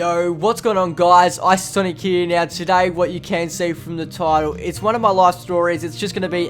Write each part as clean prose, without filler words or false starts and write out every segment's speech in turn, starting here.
Yo, what's going on, guys? Isotonic here. Now today, what you can see from the title, it's one of my life stories. This is just gonna be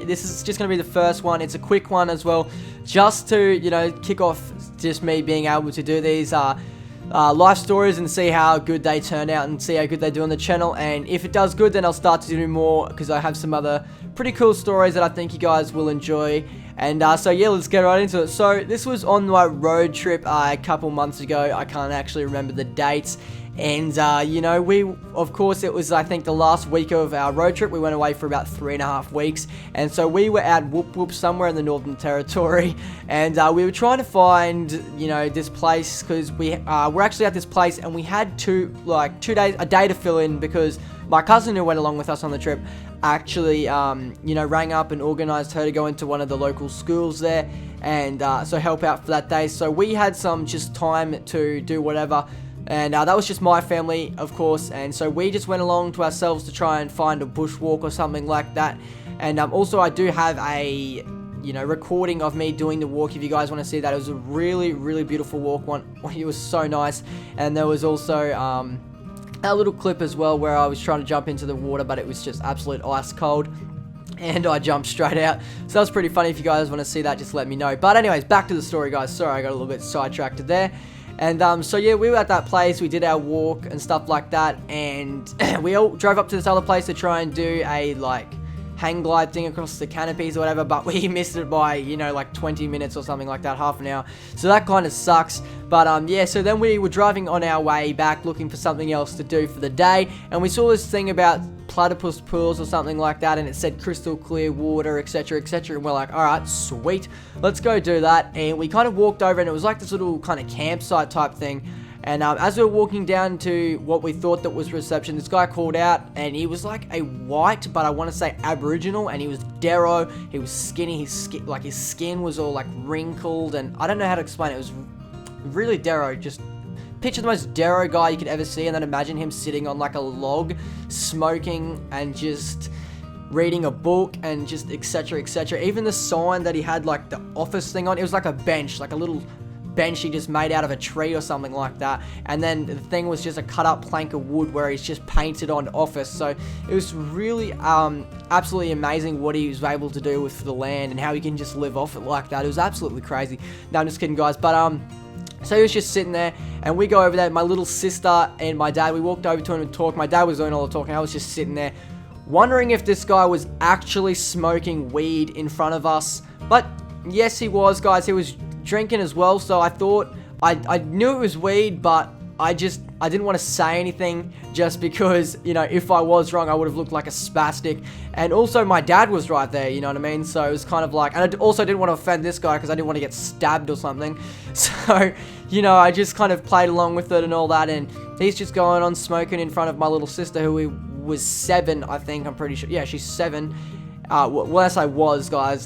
the first one. It's a quick one as well, just to, kick off just me being able to do these life stories and see how good they turn out and see how good they do on the channel. And if it does good, then I'll start to do more, because I have some other pretty cool stories that I think you guys will enjoy. And so yeah, let's get right into it. So this was on my road trip a couple months ago. I can't actually remember the dates. And of course it was, I think, the last week of our road trip. We went away for about 3.5 weeks, and so we were out Whoop Whoop somewhere in the Northern Territory, and we were trying to find this place, because we're actually at this place, and we had a day to fill in, because my cousin who went along with us on the trip actually rang up and organized her to go into one of the local schools there, and so help out for that day. So we had some just time to do whatever. And that was just my family, of course, and so we just went along to ourselves to try and find a bushwalk or something like that. And also I do have a recording of me doing the walk if you guys want to see that. It was a really, really beautiful walk. It was so nice. And there was also a little clip as well where I was trying to jump into the water, but it was just absolute ice cold, and I jumped straight out. So that was pretty funny. If you guys want to see that, just let me know. But anyways, back to the story, guys. Sorry, I got a little bit sidetracked there. And so yeah, we were at that place, we did our walk and stuff like that, and we all drove up to this other place to try and do a hang glide thing across the canopies or whatever, but we missed it by 20 minutes or something like that, half an hour. So that kind of sucks. But yeah, so then we were driving on our way back looking for something else to do for the day, and we saw this thing about platypus pools or something like that, and it said crystal clear water, etc, etc, and we're like, alright, sweet, let's go do that. And we kind of walked over, and it was like this little kind of campsite type thing. And as we were walking down to what we thought that was reception, this guy called out, and he was like a white, but I want to say Aboriginal, and he was Darrow. He was skinny. His skin was all wrinkled, and I don't know how to explain it. It was really Darrow. Just picture the most Darrow guy you could ever see, and then imagine him sitting on a log, smoking and just reading a book and just etc, etc. Even the sign that he had the office thing on, it was like a bench, like a little bench he just made out of a tree or something like that, and then the thing was just a cut up plank of wood where he's just painted on office. So it was really absolutely amazing what he was able to do with the land and how he can just live off it like that. It was absolutely crazy. No, I'm just kidding, guys. But so he was just sitting there, and we go over there, my little sister and my dad, we walked over to him and talked. My dad was doing all the talking, I was just sitting there wondering if this guy was actually smoking weed in front of us. But yes, he was, guys. He was drinking as well, so I thought, I knew it was weed, but I didn't want to say anything, just because, if I was wrong, I would have looked like a spastic. And also my dad was right there, you know what I mean? So it was kind of and I also didn't want to offend this guy, because I didn't want to get stabbed or something. So, I just kind of played along with it and all that, and he's just going on smoking in front of my little sister, who was 7, I think, I'm pretty sure. Yeah, she's 7. Well, as I was, guys,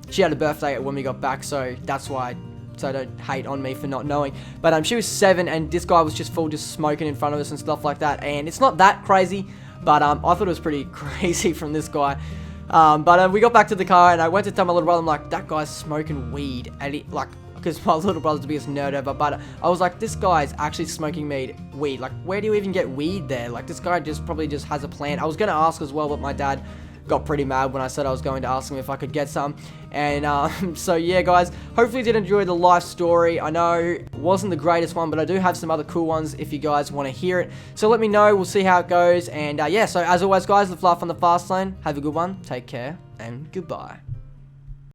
she had a birthday when we got back, so that's why. So don't hate on me for not knowing. But she was 7, and this guy was just smoking in front of us and stuff like that. And it's not that crazy, but I thought it was pretty crazy from this guy. But we got back to the car, and I went to tell my little brother, I'm like, that guy's smoking weed. And he, because my little brother's the biggest nerd ever, but I was like, this guy's actually smoking weed. Where do you even get weed there? This guy probably just has a plant. I was going to ask as well, but my dad got pretty mad when I said I was going to ask him if I could get some. And so yeah, guys, hopefully you did enjoy the life story. I know it wasn't the greatest one, but I do have some other cool ones if you guys want to hear it. So let me know, we'll see how it goes. And yeah, so as always, guys, live life on the fast lane. Have a good one, take care, and goodbye.